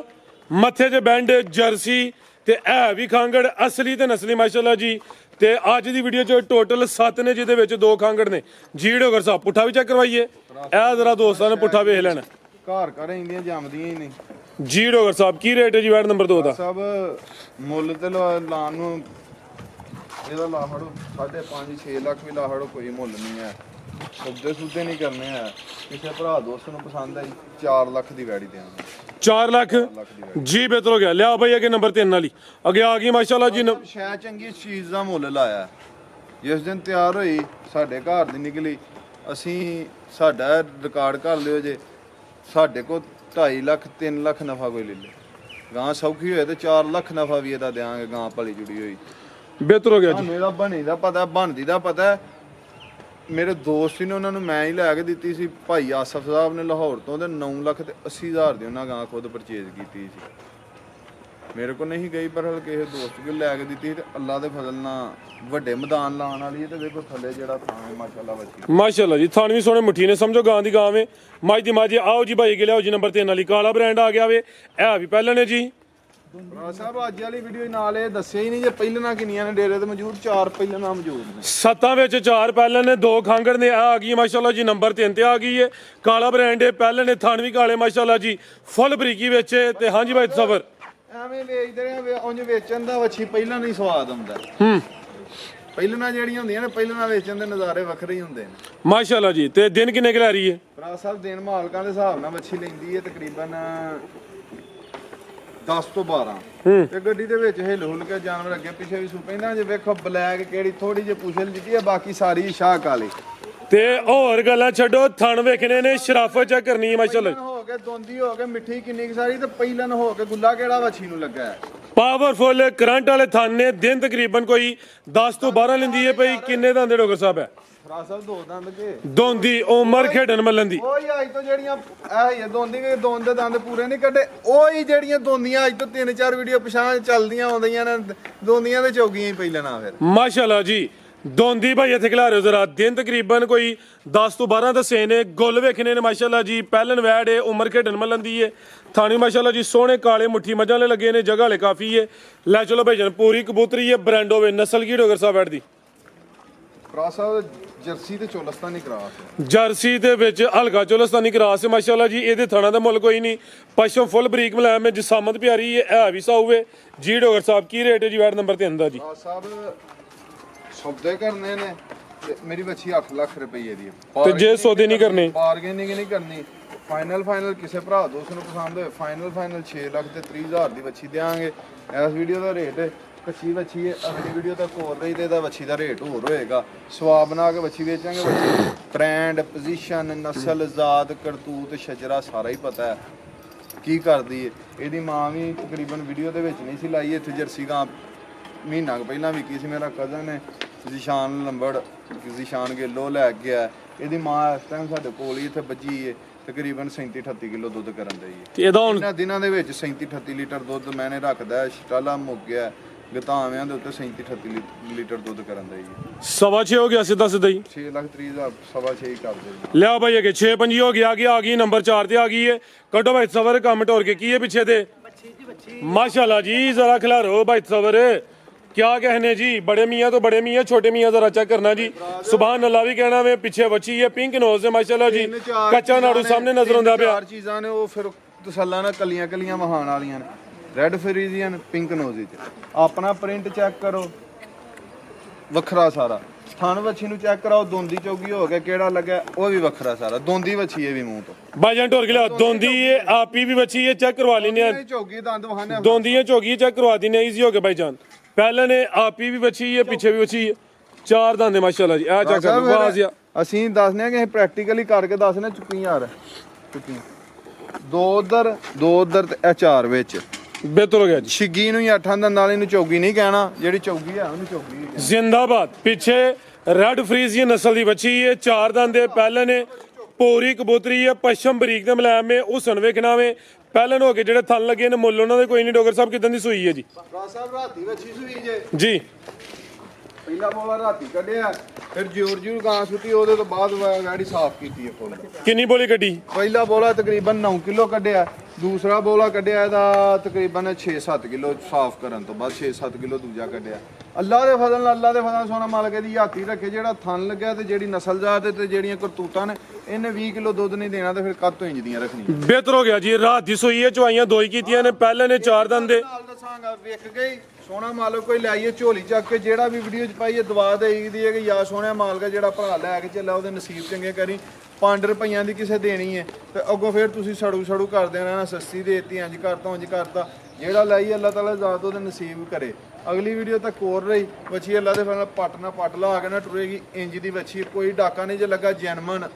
ਮੱਥੇ 'ਚ ਬੈਂਡ ਜਰਸੀ ਤੇ ਇਹ ਵੀ ਖਾਂਗੜ ਅਸਲੀ ਤੇ ਨਸਲੀ ਮਾਸ਼ਾਅੱਲਾ ਜੀ ਤੇ ਅੱਜ ਦੀ ਵੀਡੀਓ 'ਚ ਟੋਟਲ 7 ਨੇ ਜਿਹਦੇ ਵਿੱਚ 2 ਖਾਂਗੜ ਨੇ ਜੀ ਡੋਗਰ ਸਾਹਿਬ ਪੁੱਠਾ ਵੀ ਚੈੱਕ ਕਰਵਾਈਏ ਇਹ ਜ਼ਰਾ ਦੋਸਤਾਂ ਨੇ ਪੁੱਠਾ ਵੇਖ ਲੈਣਾ ਘਰ ਘਰ ਇੰਦੀਆਂ ਜੰਮਦੀਆਂ ਹੀ ਨਹੀਂ ਜੀ ਡੋਗਰ ਸਾਹਿਬ ਕੀ ਰੇਟ ਹੈ ਜੀ ਵੈਟ ਨੰਬਰ 2 ਦਾ ਸਭ ਮੁੱਲ ਤੇ ਲਾਣ ਨੂੰ ਇਹਦਾ ਲਾ ਫੜੋ 5.5 6 ਲੱਖ ਵੀ ਲਾ ਫੜੋ ਕੋਈ ਮੁੱਲ ਨਹੀਂ ਹੈ ਸੁੱਦੇ ਨਹੀਂ ਕਰਨੇ ਆ ਕਿਸੇ ਭਰਾ ਦੋਸਤ ਨੂੰ ਪਸੰਦ ਆਈ 4 ਲੱਖ ਦੀ ਵੈੜੀ ਦੇਵਾਂਗੇ 4 ਲੱਖ ਜੀ ਬਿਹਤਰ ਹੋ ਗਿਆ ਲਿਆ ਬਾਈ ਅੱਗੇ ਨੰਬਰ 3 ਵਾਲੀ ਅੱਗੇ ਆ ਗਈ ਮਾਸ਼ਾਅੱਲਾ ਜੀ ਸ਼ੈ ਚੰਗੀ ਚੀਜ਼ ਦਾ ਮੁੱਲ ਲਾਇਆ ਜਿਸ ਦਿਨ ਤਿਆਰ ਹੋਈ ਸਾਡੇ ਘਰ ਦੀ ਨਿਕਲੀ ਅਸੀਂ ਸਾਡਾ ਰਿਕਾਰਡ ਕਰ ਲਿਓ ਜੇ ਸਾਡੇ ਕੋਲ 2.5 ਲੱਖ 3 ਲੱਖ ਨਫਾ ਕੋਈ ਲੈ ਲੇ ਗਾਂ ਸੌਖੀ ਹੋਏ ਤੇ 4 ਲੱਖ ਨਫਾ ਵੀ ਇਹਦਾ ਦੇਵਾਂਗੇ ਗਾਂ ਭਲੀ ਜੁੜੀ ਹੋਈ ਬਿਹਤਰ ਹੋ ਗਿਆ ਜੀ ਸਾਨੂੰ ਇਹਦਾ ਬਣੀ ਦਾ ਪਤਾ ਬਣਦੀ ਦਾ ਪਤਾ ਮੇਰੇ ਦੋਸਤ ਨੇ ਉਹਨਾਂ ਨੂੰ ਮੈਂ ਹੀ ਲੈ ਕੇ ਦਿੱਤੀ ਸੀ ਭਾਈ ਆਸਫ ਸਾਹਿਬ ਨੇ ਲਾਹੌਰ ਤੋਂ ਤੇ 9 ਲੱਖ ਤੇ 80 ਹਜ਼ਾਰ ਦੀ ਉਹਨਾਂ ਗਾਂ ਖੁਦ ਪਰਚੇਜ਼ ਕੀਤੀ ਸੀ ਮੇਰੇ ਕੋਲ ਨਹੀਂ ਗਈ ਪਰ ਹਲ ਕਿਸੇ ਦੋਸਤ ਕੋਲ ਲੈ ਕੇ ਦਿੱਤੀ ਤੇ ਅੱਲਾ ਦੇ ਫਜ਼ਲ ਨਾਲ ਵੱਡੇ ਮੈਦਾਨ ਲਾਉਣ ਵਾਲੀ ਹੈ ਤੇ ਵੇਖੋ ਥੱਲੇ ਜਿਹੜਾ ਥਾਂ ਹੈ ਮਾਸ਼ਾਅੱਲਾ ਵੱਜੀ ਮਾਸ਼ਾਅੱਲਾ ਜੀ ਥਾਣ ਵੀ ਸੋਹਣੇ ਮੁੱਠੀ ਨੇ ਸਮਝੋ ਗਾਂ ਦੀ ਗਾਂ ਵੇ ਮਾਝ ਦੀ ਮਾਝੀ ਆਓ ਜੀ ਭਾਈ ਕੇ ਲਿਆਓ ਜੀ ਨੰਬਰ 3 ਵਾਲੀ ਕਾਲਾ ਬ੍ਰਾਂਡ ਆ ਗਿਆ ਵੇ ਇਹ ਵੀ ਪਹਿਲਾਂ ਨੇ ਜੀ ਭਰਾ ਸਾਹਿਬ ਅੱਜ ਵਾਲੀ ਵੀਡੀਓ ਨਾਲ ਇਹ ਦੱਸਿਆ ਹੀ ਨਹੀਂ ਜੇ ਪਹਿਲਾਂ ਕਿੰਨੀਆਂ ਨੇ ਡੇਰੇ ਤੇ ਮੌਜੂਦ 4 ਪਹਿਲਾਂ ਮੌਜੂਦ ਨੇ 7 ਵਿੱਚ 4 ਪਹਿਲਾਂ ਨੇ 2 ਖਾਂਗੜ ਨੇ ਆ ਗਈ ਮਾਸ਼ਾਅੱਲਾ ਜੀ ਨੰਬਰ 3 ਤੇ ਆ ਗਈ ਹੈ ਕਾਲਾ ਬ੍ਰਾਂਡ ਹੈ ਪਹਿਲਾਂ ਨੇ ਥਣ ਵੀ ਕਾਲੇ ਮਾਸ਼ਾਅੱਲਾ ਜੀ ਫੁੱਲ ਬਰੀਕੀ ਵਿੱਚ ਤੇ ਹਾਂਜੀ ਭਾਈ ਸਬਰ ਐਵੇਂ ਵੇਚਦੇ ਨੇ ਉਂਝ ਵੇਚਣ ਦਾ ਵੱਛੀ ਪਹਿਲਾਂ ਨਹੀਂ ਸਵਾਦ ਆਉਂਦਾ ਪਹਿਲਾਂ ਜਿਹੜੀਆਂ ਹੁੰਦੀਆਂ ਨੇ ਪਹਿਲਾਂ ਵੇਚਣ ਦੇ ਨਜ਼ਾਰੇ ਵੱਖਰੇ ਹੀ ਹੁੰਦੇ ਨੇ ਮਾਸ਼ਾਅੱਲਾ ਜੀ ਤੇ ਦਿਨ ਕਿੰਨੇ ਕੁ ਲੈ ਰਹੀ ਹੈ ਭਰਾ ਸਾਹਿਬ ਦਿਨ ਮਾਲਕਾਂ ਦੇ ਹਿਸਾਬ ਨਾਲ ਵੱਛੀ ਲੈਂਦੀ ਹੈ ਤਕਰੀਬਨ 10 ਤੋਂ 12 ਤੇ ਗੱਡੀ ਦੇ ਵਿੱਚ ਹਿੱਲ ਹੁੱਲ ਕੇ ਜਾਨਵਰ ਅੱਗੇ ਪਿੱਛੇ ਵੀ ਸੂ ਪੈਂਦਾ ਜੇ ਵੇਖੋ ਬਲੈਕ ਕਿਹੜੀ ਥੋੜੀ ਜਿਹੀ ਪੁਛਲ ਦਿੱਤੀ ਹੈ ਬਾਕੀ ਸਾਰੀ ਸ਼ਾਹ ਕਾਲੀ ਤੇ ਹੋਰ ਗੱਲਾਂ ਛੱਡੋ ਥਣ ਵੇਖਣੇ ਨੇ ਸ਼ਰਾਫਤ ਚੈੱਕ ਕਰਨੀ ਹੈ ਮਾਸ਼ਾਅੱਲਾ ਹੋ ਕੇ ਦੋਂਦੀ ਹੋ ਕੇ ਮਿੱਠੀ ਕਿੰਨੀ ਸਾਰੀ ਤੇ ਪਹਿਲਾਂ ਹੋ ਕੇ ਗੁੱਲਾ ਕਿਹੜਾ ਵੱਛੀ ਨੂੰ ਲੱਗਾ ਹੈ ਪਾਵਰਫੁੱਲ ਕਰੰਟ ਵਾਲੇ ਥਣ ਨੇ ਦਿਨ ਤਕਰੀਬਨ ਕੋਈ 10 ਤੋਂ 12 ਲੈਂਦੀ ਹੈ ਭਈ ਕਿੰਨੇ ਦੰਦ ਡੋਗਰ ਸਾਹਿਬ ਹੈ ਭਰਾ ਸਾਹਿਬ 2 ਦੰਦ ਕੇ ਦੋਂਦੀ ਉਮਰ ਖੇਡਣ ਮੱਲਣ ਦੀ ਉਹੀ ਅੱਜ ਤੋਂ ਜਿਹੜੀਆਂ ਇਹ ਹੀ ਦੋਂਦੀ ਕੇ ਦੋਂਦ ਦੇ ਦੰਦ ਪੂਰੇ ਨਹੀਂ ਕੱਢੇ ਉਹੀ ਜਿਹੜੀਆਂ ਦੋਂਦੀਆਂ ਅੱਜ ਤੋਂ 3-4 ਵੀਡੀਓ ਪਿਛਾਂ ਚੱਲਦੀਆਂ ਆਉਂਦੀਆਂ ਨੇ ਦੋਂਦੀਆਂ ਤੇ ਚੌਗੀਆਂ ਹੀ ਪਹਿਲਾਂ ਨਾ ਫਿਰ ਮਾਸ਼ਾਅੱਲਾ ਜੀ ਦੋਂਦੀ ਭਾਈ ਇੱਥੇ ਖਿਲਾ ਰਹੇ ਜ਼ਰਾ ਦਿਨ ਤਕਰੀਬਨ ਕੋਈ 10 ਤੋਂ 12 ਦੱਸੇ ਨੇ ਗੁੱਲ ਵੇਖਣੇ ਨੇ ਮਾਸ਼ਾਅੱਲਾ ਜੀ ਪਹਿਲਨ ਵੈੜ ਹੈ ਉਮਰ ਖੇਡਣ ਮੱਲਣ ਦੀ ਹੈ ਥਾਣੀ ਮਾਸ਼ਾਅੱਲਾ ਜੀ ਸੋਹਣੇ ਕਾਲੇ ਮੁੱਠੀ ਮੱਝਾਂ ਵਾਲੇ ਲੱਗੇ ਨੇ ਜਗ੍ਹਾ ਵਾਲੇ ਕਾਫੀ ਹੈ ਲੈ ਚਲੋ ਭਾਈਜਾਨ ਪੂਰੀ ਕਬੂਤਰੀ ਹੈ ਬ੍ਰਾਂਡ ਹੋਵੇ ਨਸਲ ਕੀ ਡੋਗਰ ਸਾਹਿਬ ਵੈੜ ਦੀ ਭਰਾ ਸਾਹਿਬ ਜਰਸੀ ਤੇ ਚੋਲਸਤਾਨੀ ਕਰਾਸ ਜਰਸੀ ਦੇ ਵਿੱਚ ਹਲਕਾ ਚੋਲਸਤਾਨੀ ਕਰਾਸ ਹੈ ਮਾਸ਼ਾਅੱਲਾ ਜੀ ਇਹਦੇ ਥਾਣਾ ਦਾ ਮੁੱਲ ਕੋਈ ਨਹੀਂ ਪਸ਼ੂ ਫੁੱਲ ਬਰੀਕ ਮਲਾਇਮ ਹੈ ਜਿਸਾਮਤ ਪਿਆਰੀ ਹੈ ਇਹ ਵੀ ਸਾਊ ਜੀ ਡੋਗਰ ਸਾਹਿਬ ਕੀ ਰੇਟ ਹੈ ਜੀ ਵੈੜ ਨੰਬਰ 3 ਦਾ ਜੀ ਭਰਾ ਸਾਹਿਬ ਸੌਦੇ ਕਰਨੇ ਨੇ ਤੇ ਮੇਰੀ ਬੱਚੀ 8 ਲੱਖ ਰੁਪਏ ਦੀ ਹੈ ਤੇ ਜੇ ਸੌਦੇ ਨਹੀਂ ਕਰਨੇ ਬਾਰਗੇਨਿੰਗ ਨਹੀਂ ਕਰਨੀ ਫਾਈਨਲ ਕਿਸੇ ਭਰਾ ਦੋਸਤ ਨੂੰ ਪਸੰਦ ਹੋਏ ਫਾਈਨਲ 6 ਲੱਖ ਤੇ 30 ਹਜ਼ਾਰ ਦੀ ਬੱਚੀ ਦੇਵਾਂਗੇ ਇਸ ਵੀਡੀਓ ਦਾ ਰੇਟ ਕੱਚੀ ਬੱਚੀ ਹੈ ਅਗਲੀ ਵੀਡੀਓ ਤੱਕ ਹੋਰ ਰਹੀ ਤੇ ਇਹਦਾ ਬੱਚੀ ਦਾ ਰੇਟ ਹੋਰ ਹੋਏਗਾ ਸਵਾਬ ਬਣਾ ਕੇ ਬੱਚੀ ਵੇਚਾਂਗੇ ਬੱਚੀ ਬ੍ਰਾਂਡ ਪੋਜੀਸ਼ਨ ਨਸਲ ਜ਼ਾਤ ਕਰਤੂਤ ਸ਼ਜਰਾ ਸਾਰਾ ਹੀ ਪਤਾ ਹੈ ਕੀ ਕਰਦੀ ਹੈ ਇਹਦੀ ਮਾਂ ਵੀ ਤਕਰੀਬਨ ਵੀਡੀਓ ਦੇ ਵਿੱਚ ਨਹੀਂ ਸੀ ਲਾਈ ਇੱਥੇ ਜਰਸੀ ਗਾਂ ਮਹੀਨਾ ਕੁ ਪਹਿਲਾਂ ਵੀ ਕੀ ਸੀ ਮੇਰਾ ਕਜ਼ਨ ਨੇ ਜ਼ਿਸ਼ਾਨ ਲੰਬੜ ਜ਼ਿਸ਼ਾਨ ਗਿੱਲੋ ਲੈ ਗਿਆ ਇਹਦੀ ਮਾਂ ਇਸ ਟਾਈਮ ਸਾਡੇ ਕੋਲ ਹੀ ਇੱਥੇ ਵੱਜੀ ਹੈ ਤਕਰੀਬਨ 37-38 ਕਿਲੋ ਦੁੱਧ ਕਰਨ ਦੇ ਤੇ ਇਹਦਾ ਹੁਣ ਇਹਨਾਂ ਦਿਨਾਂ ਦੇ ਵਿੱਚ 37-38 ਲੀਟਰ ਦੁੱਧ ਮੈਨੇ ਰੱਖਦਾ ਸ਼ਟਾਲਾ ਮੁੱਕ ਗਿਆ ਗਤਾਵਿਆਂ ਦੇ ਉੱਤੇ 37-38 ਲੀਟਰ ਦੁੱਧ ਕਰਨ ਦੇ ਜੀ 6.5 ਹੋ ਗਿਆ ਸਿੱਧਾ ਹੀ 6 ਲੱਖ 30 ਹਜ਼ਾਰ 6.5 ਕਰ ਦੇ ਲਿਆ ਭਾਈ ਅਗੇ 6-5 ਹੋ ਗਿਆ ਆ ਗਈ ਨੰਬਰ 4 ਤੇ ਆ ਗਈ ਹੈ ਕੱਢੋ ਭਾਈ ਸਬਰ ਕੰਮ ਟੋਰ ਕੇ ਕੀ ਹੈ ਪਿੱਛੇ ਤੇ ਮਾਸ਼ਾਅੱਲਾ ਜੀ ਜ਼ਰਾ ਖਿਲਾਰੋ ਭਾਈ ਸਬਰ क्या कहने जी बड़े मियाँ तो बड़े मियाँ छोटे मियाँ जरा चेक करना जी सुभान अल्लाह भी कहना वे पीछे बची है पिंक नोज है माशाल्लाह जी कच्चा नाड़ू सामने नजर आंदा पिया 4 चीज़ां ने वो फिर तसल्ला ना कलियां वहाण वालियां ने रेड फ्रीजियन पिंक नोज अपना प्रिंट चेक करो ਵੱਖਰਾ ਸਾਰਾ ਥਣ ਵੱਛੀ ਨੂੰ ਚੈੱਕ ਕਰਾਓ ਦੋਂਦੀ ਚੌਗੀ ਹੋ ਗਿਆ ਕਿਹੜਾ ਲੱਗਾ ਉਹ ਵੀ ਵੱਖਰਾ ਸਾਰਾ ਦੋਂਦੀ ਵੱਛੀ ਇਹ ਵੀ ਮੂੰਹ ਤੋਂ ਬਾਜਨ ਢੋਰ ਕੇ ਲਿਆ ਦੋਂਦੀ ਇਹ ਆਪੀ ਵੀ ਵੱਛੀ ਇਹ ਚੈੱਕ ਕਰਵਾ ਲੈਨੇ ਚੌਗੀ ਦੰਦ ਵਹਾਨੇ ਦੋਂਦੀ ਇਹ ਚੌਗੀ ਚੈੱਕ ਕਰਵਾ ਦਿੰਨੇ ਈਜ਼ੀ ਹੋ ਗਿਆ ਭਾਈਜਾਨ ਪਹਿਲਾਂ ਨੇ ਆਪੀ ਵੀ ਵੱਛੀ ਹੈ ਪਿੱਛੇ ਵੀ ਵੱਛੀ ਹੈ 4 ਦੰਦੇ ਮਾਸ਼ਾਅੱਲਾ ਜੀ ਆ ਚੈੱਕ ਕਰੋ ਵਾਜ਼ਿਆ ਅਸੀਂ ਦੱਸਨੇ ਆ ਕਿ ਪ੍ਰੈਕਟੀਕਲੀ ਕਰਕੇ ਦੱਸਨੇ ਚੁੱਕੀ ਯਾਰ ਚੁੱਕੀ ਦੋ ਉਧਰ ਤੇ ਇਹ 4 ਵਿੱਚ ਬਿਹਤਰ ਹੋ ਗਿਆ ਜੀ। ਛਿੱਗੀ ਨੂੰ ਹੀ 8 ਦੰਦਾਂ ਵਾਲੀ ਨੂੰ ਚੌਗੀ ਨਹੀਂ ਕਹਿਣਾ, ਜਿਹੜੀ ਚੌਗੀ ਆ ਉਹਨੂੰ ਚੌਗੀ ਹੀ ਕਹਿਣਾ। ਜ਼ਿੰਦਾਬਾਦ। ਪਿੱਛੇ ਰੈਡ ਫਰੀਜ਼ੀਅਨ ਨਸਲ ਦੀ ਬੱਚੀ ਹੈ, 4 ਦੰਦ ਦੇ ਪਹਿਲੇ ਨੇ, ਪੋਰੀ ਕਬੂਤਰੀ ਹੈ, ਪਸ਼ਮ ਬਰੀਕ ਤੇ ਮੁਲਾਇਮ ਹੈ, ਹੁਸਨ ਵੇਖਣਾ ਵੇ। ਪਹਿਲਨ ਹੋ ਕੇ ਜਿਹੜੇ ਥਣ ਲੱਗੇ ਨੇ ਮੁੱਲ ਉਹਨਾਂ ਦੇ ਕੋਈ ਨਹੀਂ। ਡੋਗਰ ਸਾਹਿਬ ਕਿਦਾਂ ਦੀ ਸੂਈ ਹੈ ਜੀ? ਰਾਜ ਸਾਹਿਬ ਰਾਤੀ ਵੱਛੀ ਸੂਈ ਜੇ, ਜੀ ਪਹਿਲਾ ਬੋਲਾ ਰਾਤੀ ਕੱਢਿਆ, ਫਿਰ ਜੋਰ ਗਾਂ ਸੁੱਟੀ, ਉਹਦੇ ਤੋਂ ਬਾਅਦ ਗਾੜੀ ਸਾਫ਼ ਕੀਤੀ ਹੈ ਫੁੱਲ। ਕਿੰਨੀ ਬੋਲੀ ਕੱਢੀ? ਪਹਿਲਾ ਬੋਲਾ ਤਕਰੀਬਨ 9 ਕਿਲੋ ਕੱਢਿਆ, ਦੂਸਰਾ ਬੋਲਾ ਕੱਢਿਆ ਇਹਦਾ ਤਕਰੀਬਨ 6-7 ਕਿਲੋ ਸਾਫ਼ ਕਰਨ ਤੋਂ ਬਾਅਦ 6-7 ਕਿਲੋ ਦੂਜਾ ਕੱਢਿਆ। ਅੱਲਾ ਦੇ ਫਜ਼ਲ ਨਾਲ ਸੋਨਾ ਮਾਲਕ ਦੀ ਹਾਤੀ ਰੱਖੇ, ਜਿਹੜਾ ਥਣ ਲੱਗਿਆ ਤੇ ਜਿਹੜੀ ਨਸਲ ਜਾਤ ਤੇ ਜਿਹੜੀਆਂ ਕਰਤੂਤਾਂ ਨੇ, ਇਹਨੇ 20 ਕਿਲੋ ਦੁੱਧ ਨਹੀਂ ਦੇਣਾ ਤੇ ਫਿਰ ਕੱਦ ਤੋਂ ਇੰਜ ਦੀਆਂ ਰੱਖਣੀਆਂ। ਬਿਹਤਰ ਹੋ ਗਿਆ ਜੀ। ਰਾਤ ਦੀ ਸੂਈ ਹੈ, ਚਵਾਈਆਂ 2 ਹੀ ਕੀਤੀਆਂ ਨੇ, ਪਹਿਲੇ ਨੇ 4 ਦੰਦ ਦੇ। ਨਾਲ ਦੱਸਾਂਗਾ ਵਿਕ ਗਈ ਸੋਨਾ ਮਾਲਕ ਕੋਈ ਲਾਈਏ ਝੋਲੀ ਚੱਕ ਕੇ, ਜਿਹੜਾ ਵੀ ਵੀਡੀਓ ਚ ਪਾਈਏ ਦਵਾ ਦੇਈਦੀ ਹੈ ਕਿ ਯਾ ਸੋਹਣਾ ਮਾਲਕ ਜਿਹੜਾ ਭਰਾ ਲੈ ਕੇ ਚੱਲਾ ਉਹਦੇ ਨਸੀਬ ਚੰਗੇ ਕਰੀ। 5 ਰੁਪਈਆਂ ਦੀ ਕਿਸੇ ਦੇਣੀ ਹੈ ਤੇ ਅੱਗੋਂ ਫਿਰ ਤੁਸੀਂ ਸੜੂ ਕਰ ਦੇਣਾ ਨਾ, ਸਸਤੀ ਦੇਤੀ ਇੰਜ ਕਰਤਾ। ਜਿਹੜਾ ਲਾਈ ਅੱਲਾਹ ਤਾਲਾ ਜ਼ਾਤ ਉਹਦੇ ਨਸੀਬ ਕਰੇ। ਅਗਲੀ ਵੀਡੀਓ ਤੱਕ ਹੋਰ ਰਹੀ ਵੱਛੀ ਅੱਲਾਹ ਦੇ ਫਜ਼ਲ ਨਾਲ ਪੱਟ ਲਾ ਕੇ ਨਾ ਟੁਰੇਗੀ। ਇੰਜ ਦੀ ਵੱਛੀ, ਕੋਈ ਡਾਕਾ ਨਹੀਂ ਜੇ ਲੱਗਾ, ਜੈਨਮਨ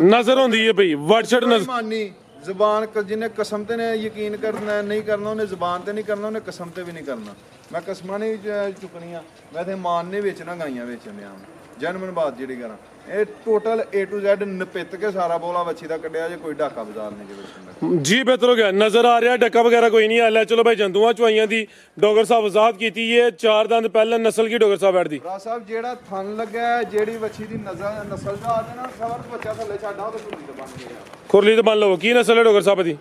ਨਜ਼ਰ ਹੁੰਦੀ ਹੈ ਭਈ, ਵਟਸਟ ਨਜ਼ਰ। ਮਾਨੀ ਜ਼ਬਾਨ ਜਿਹਨੇ ਕਸਮ ਤੇ ਨੇ ਯਕੀਨ ਕਰਨਾ ਨਹੀਂ ਕਰਨਾ, ਉਹਨੇ ਜ਼ਬਾਨ ਤੇ ਨਹੀਂ ਕਰਨਾ, ਉਹਨੇ ਕਸਮ ਤੇ ਵੀ ਨਹੀਂ ਕਰਨਾ। ਮੈਂ ਕਸਮਾਂ ਨਹੀਂ ਚੁੱਕਣੀਆਂ, ਮੈਂ ਤੇ ਮਾਨ ਨੇ ਵੇਚਣਾ, ਗਾਈਆਂ ਵੇਚਣ ਆ ਜਨਮਨ ਬਾਤ ਜਿਹੜੀ ਕਰਾਂ। ਇਹ ਟੋਟਲ A to Z ਨਪਿੱਤ ਕੇ ਸਾਰਾ ਬੋਲਾ ਵੱਛੀ ਦਾ ਕੱਢਿਆ ਜੇ, ਕੋਈ ਡਾਕਾ ਬਾਜ਼ਾਰ ਨਹੀਂ ਜੇ ਵਿੱਚ। ਜੀ ਬਿਹਤਰ ਹੋ ਗਿਆ। ਨਜ਼ਰ ਆ ਰਿਹਾ ਡੱਕਾ ਵਗੈਰਾ ਕੋਈ ਨਹੀਂ ਆ। ਲੈ ਚਲੋ ਭਾਈ ਜੰਦੂਆਂ ਚਵਾਈਆਂ ਦੀ ਡੋਗਰ ਸਾਹਿਬ ਵਜ਼ਾਹਤ ਕੀਤੀ ਹੈ। 4 ਦੰਦ ਪਹਿਲਾਂ ਨਸਲ ਕੀ ਡੋਗਰ ਸਾਹਿਬ ਐਡ ਦੀ? ਰਾਜ ਸਾਹਿਬ ਜਿਹੜਾ ਥਣ ਲੱਗਾ, ਜਿਹੜੀ ਵੱਛੀ ਦੀ ਨਸਲ ਦਾ ਆਦੇ ਨਾ ਸਵਰ ਬੱਚਾ ਥੱਲੇ ਛੱਡਾ ਉਹ ਤੇ ਕੁੜੀ ਤੇ ਬਣ ਗਿਆ। ਖੁਰਲੀ ਤੇ ਬੰਨ ਲਓ। ਕੀ ਨਸਲ ਹੈ ਡੋਗਰ ਸਾਹਿਬ ਦੀ?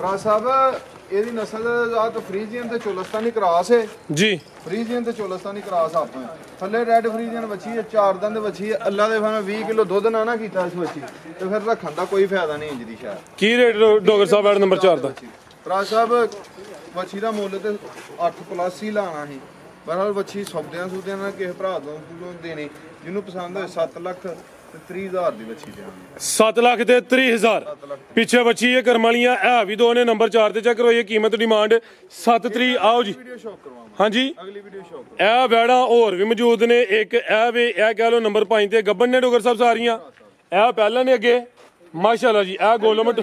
ਰਾਜ ਸਾਹਿਬ ਇਹਦੀ ਨਸਲ ਆਤ ਫਰੀਜ਼ੀਅਨ ਤੇ ਚੋਲਸਤਾਨੀ ਕਰਾਸ ਹੈ ਜੀ। ਫਰੀਜ਼ੀਅਨ ਤੇ ਚੋਲਸਤਾਨੀ ਕਰਾਸ ਆਪਾਂ ਥੱਲੇ ਰੈਡ ਫਰੀਜ਼ੀਅਨ ਵੱਛੀ ਹੈ, 4 ਦੰਦ ਵੱਛੀ ਹੈ। ਅੱਲਾ ਦੇ ਫਾਨਾ 20 ਕਿਲੋ ਦੁੱਧ ਨਾ ਕੀਤਾ ਇਸ ਵੱਛੀ ਤੇ ਫਿਰ ਰੱਖਣ ਦਾ ਕੋਈ ਫਾਇਦਾ ਨਹੀਂ ਇੰਜ ਦੀ ਸ਼ਾਇਦ। ਕੀ ਰੇਟ ਡੋਗਰ ਸਾਹਿਬ ਐਡ ਨੰਬਰ 4 ਦਾ? ਰਾਜ ਸਾਹਿਬ ਵੱਛੀ ਦਾ ਮੁੱਲ ਤੇ 8+ ਹੀ ਲਾਣਾ ਸੀ। ਬਹਰਹਾਲ ਵੱਛੀ ਸੌਦਿਆਂ ਨਾਲ ਕਿਸੇ ਭਰਾ ਤੋਂ ਦੇਣੀ, ਜਿਹਨੂੰ ਪਸੰਦ ਹੋਏ 7 ਲੱਖ ਤੇ 30,000 ਦੀ ਵੱਛੀ ਦੇਵਾਂਗੇ। 7 ਲੱਖ ਤੇ 30,000 ਪਿੱਛੇ ਬੱਚੀ ਹੈ ਕਰਮ ਵਾਲੀਆਂ, ਇਹ ਵੀ ਦੋ ਨੇ। ਨੰਬਰ 4 ਤੇ ਚੈੱਕ ਕਰੋ। ਇਹ ਕੀਮਤ ਡਿਮਾਂਡ 7 ਤਰੀਕ। ਆਓ ਜੀ। ਵੀਡੀਓ ਸ਼ੌਕ ਕਰਵਾਵਾਂ, ਹਾਂਜੀ ਅਗਲੀ ਵੀਡੀਓ ਸ਼ੌਕ। ਇਹ ਵੈੜਾਂ ਹੋਰ ਵੀ ਮੌਜੂਦ ਨੇ। ਇੱਕ ਇਹ ਵੇ, ਇਹ ਕਹਿ ਲਓ ਨੰਬਰ 5 ਤੇ ਗੱਬਨ ਨੇ ਡੋਗਰ ਸਾਹਿਬ ਸਾਰੀਆਂ। ਇਹ ਪਹਿਲਾਂ ਨੇ ਅੱਗੇ ਮਾਸ਼ਾਅੱਲਾ ਜੀ। ਇਹ ਗੋਲਮਟ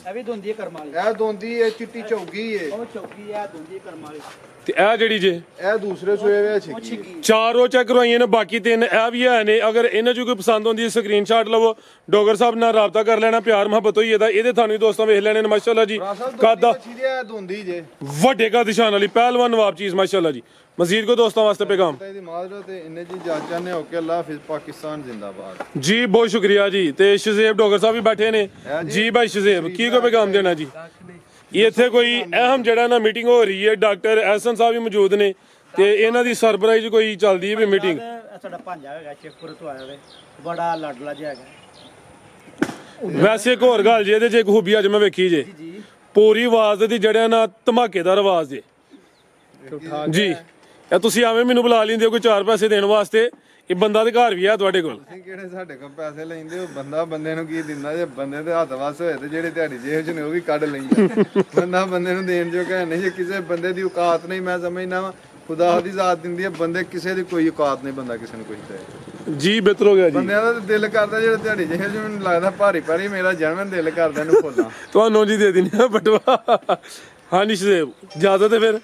ਇਹ ਵੀ ਦੁੰਦੀ ਕਰਮ ਵਾਲੀ, ਇਹ ਦੋਂਦੀ ਇਹ ਚਿੱਟੀ ਚੌਗੀ ਏ, ਉਹ ਚੌਕੀ ਆ ਦੁੰਦੀ ਕਰਮ ਵਾਲੀ। ਤੇ ਇਹ ਜਿਹੜੀ ਜੇ ਇਹ ਦੂਸਰੇ ਸੂਏ ਵਿੱਚ ਛਿੱਕੀ। 4 ਉਹ ਚੈੱਕ ਕਰਵਾਈਆਂ ਨੇ, ਬਾਕੀ 3 ਇਹ ਵੀ ਹੈ ਨੇ। ਅਗਰ ਇਹਨਾਂ ਚੋਂ ਕੋਈ ਪਸੰਦ ਆਉਂਦੀ ਹੈ ਸਕਰੀਨਸ਼ਾਟ ਲਵੋ, ਡੋਗਰ ਸਾਹਿਬ ਨਾਲ ਰਾਬਤਾ ਕਰ ਲੈਣਾ। ਪਿਆਰ ਮੁਹੱਬਤ ਹੋਈ ਇਹਦਾ। ਇਹਦੇ ਤੁਹਾਨੂੰ ਦੋਸਤਾਂ ਵੇਖ ਲੈਣੇ ਨੇ ਮਾਸ਼ਾਅੱਲਾ ਜੀ। ਕਾਦਾ ਇਹ ਦੋਂਦੀ ਜੇ ਵੱਡੇ ਕਾ ਨਿਸ਼ਾਨ ਵਾਲੀ ਪਹਿਲਵਾਨ ਨਵਾਬ ਚੀਜ਼ ਮਾਸ਼ਾਅੱਲਾ ਜੀ। ਮਜ਼ੀਦ ਕੋ ਦੋਸਤਾਂ ਵਾਸਤੇ ਪੈਗਾਮ ਇਹਦੀ ਮਾਜ਼ਰਤ ਤੇ ਇੰਨੇ ਜੀ ਜਾਚਾਂ ਨੇ ਹੋ ਕੇ ਅੱਲਾਹ ਹਾਫਿਜ਼, ਪਾਕਿਸਤਾਨ ਜ਼ਿੰਦਾਬਾਦ ਜੀ। ਬਹੁਤ ਸ਼ੁਕਰੀਆ ਜੀ। ਤੇ ਸ਼ਜ਼ੇਬ ਡੋਗਰ ਸਾਹਿਬ ਵੀ ਬੈਠੇ ਨੇ ਜੀ। ਭਾਈ ਸ਼ਜ਼ੇਬ ਕੀ ਕੋ ਪੈਗਾਮ ਦੇਣਾ ਜੀ? ਇੱਥੇ ਕੋਈ ਅਹਿਮ ਜਿਹੜਾ ਨਾ ਮੀਟਿੰਗ ਹੋ ਰਹੀ ਹੈ, ਡਾਕਟਰ ਐਹਸਨ ਸਾਹਿਬ ਵੀ ਮੌਜੂਦ ਨੇ ਤੇ ਇਹਨਾਂ ਦੀ ਸਰਪ੍ਰਾਈਜ਼ ਕੋਈ ਚੱਲਦੀ ਹੈ ਵੀ ਮੀਟਿੰਗ। ਸਾਡਾ ਭਾਂਜਾ ਹੈਗਾ ਸ਼ੇਖਪੁਰ ਤੋਂ ਆਇਆ ਵੇ, ਬੜਾ ਲਾਡਲਾ ਜਿਹਾ ਹੈਗਾ। ਵੈਸੇ ਇੱਕ ਹੋਰ ਗੱਲ ਜੇ ਇਹਦੇ 'ਚ ਇੱਕ ਖੂਬੀ ਅੱਜ ਮੈਂ ਵੇਖੀ ਜੇ, ਪੂਰੀ ਆਵਾਜ਼ ਦੀ ਜੜਿਆ ਨਾ ਧਮਾਕੇਦਾਰ ਆਵਾਜ਼ ਜੇ ਜੀ। ਇਹ ਤੁਸੀਂ ਐਵੇਂ ਮੈਨੂੰ ਬੁਲਾ ਲੈਂਦੇ ਹੋ ਕੋਈ 4 ਪੈਸੇ ਦੇਣ ਵਾਸਤੇ। ਇਹ ਬੰਦਾ ਦੇ ਘਰ ਵੀ ਆ ਤੁਹਾਡੇ ਕੋਲ। ਤੁਸੀਂ ਕਿਹੜੇ ਸਾਡੇ ਕੋਲ ਪੈਸੇ ਲੈਂਦੇ ਹੋ? ਬੰਦਾ ਬੰਦੇ ਨੂੰ ਕੀ ਦਿੰਦਾ? ਜੇ ਬੰਦੇ ਦੇ ਹੱਥ ਵਸ ਹੋਏ ਤੇ ਜਿਹੜੇ ਤੁਹਾਡੀ ਜੇਬ 'ਚ ਨੇ ਉਹ ਵੀ ਕੱਢ ਲੈਂਦੇ। ਬੰਦਾ ਬੰਦੇ ਨੂੰ ਦੇਣ ਜੋ ਕਹੇ ਨਹੀਂ, ਜੇ ਕਿਸੇ ਬੰਦੇ ਦੀ ਔਕਾਤ ਨਹੀਂ। ਮੈਂ ਸਮਝਦਾ ਵਾ ਖੁਦਾ ਦੀ ਜ਼ਾਤ ਦਿੰਦੀ ਹੈ, ਬੰਦੇ ਕਿਸੇ ਦੀ ਕੋਈ ਔਕਾਤ ਨਹੀਂ, ਬੰਦਾ ਕਿਸੇ ਨੂੰ ਕੁਝ ਦੇ। ਜੀ ਬਿਹਤਰ ਹੋ ਗਿਆ ਜੀ। ਬੰਦਿਆਂ ਦਾ ਦਿਲ ਕਰਦਾ ਜਿਹੜਾ ਤੁਹਾਡੀ ਜੇਬ 'ਚ, ਮੈਨੂੰ ਲੱਗਦਾ ਭਾਰੀ ਮੇਰਾ ਜਨਮ ਦਿਲ ਕਰਦਾ ਇਹਨੂੰ ਖੋਲਾਂ। ਤੁਹਾਨੂੰ ਜੀ ਦੇ ਦਿੰਦੇ ਆ ਬਟਵਾ। ਹਾਂਜੀ ਸ਼ਜ਼ੇਬ ਇਜਾਜ਼ਤ ਹੈ ਫਿਰ।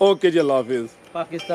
ਓਕੇ ਜੀ, ਅੱਲਾ ਹਾਫਿਜ਼। ਪਾਕਿਸਤਾਨ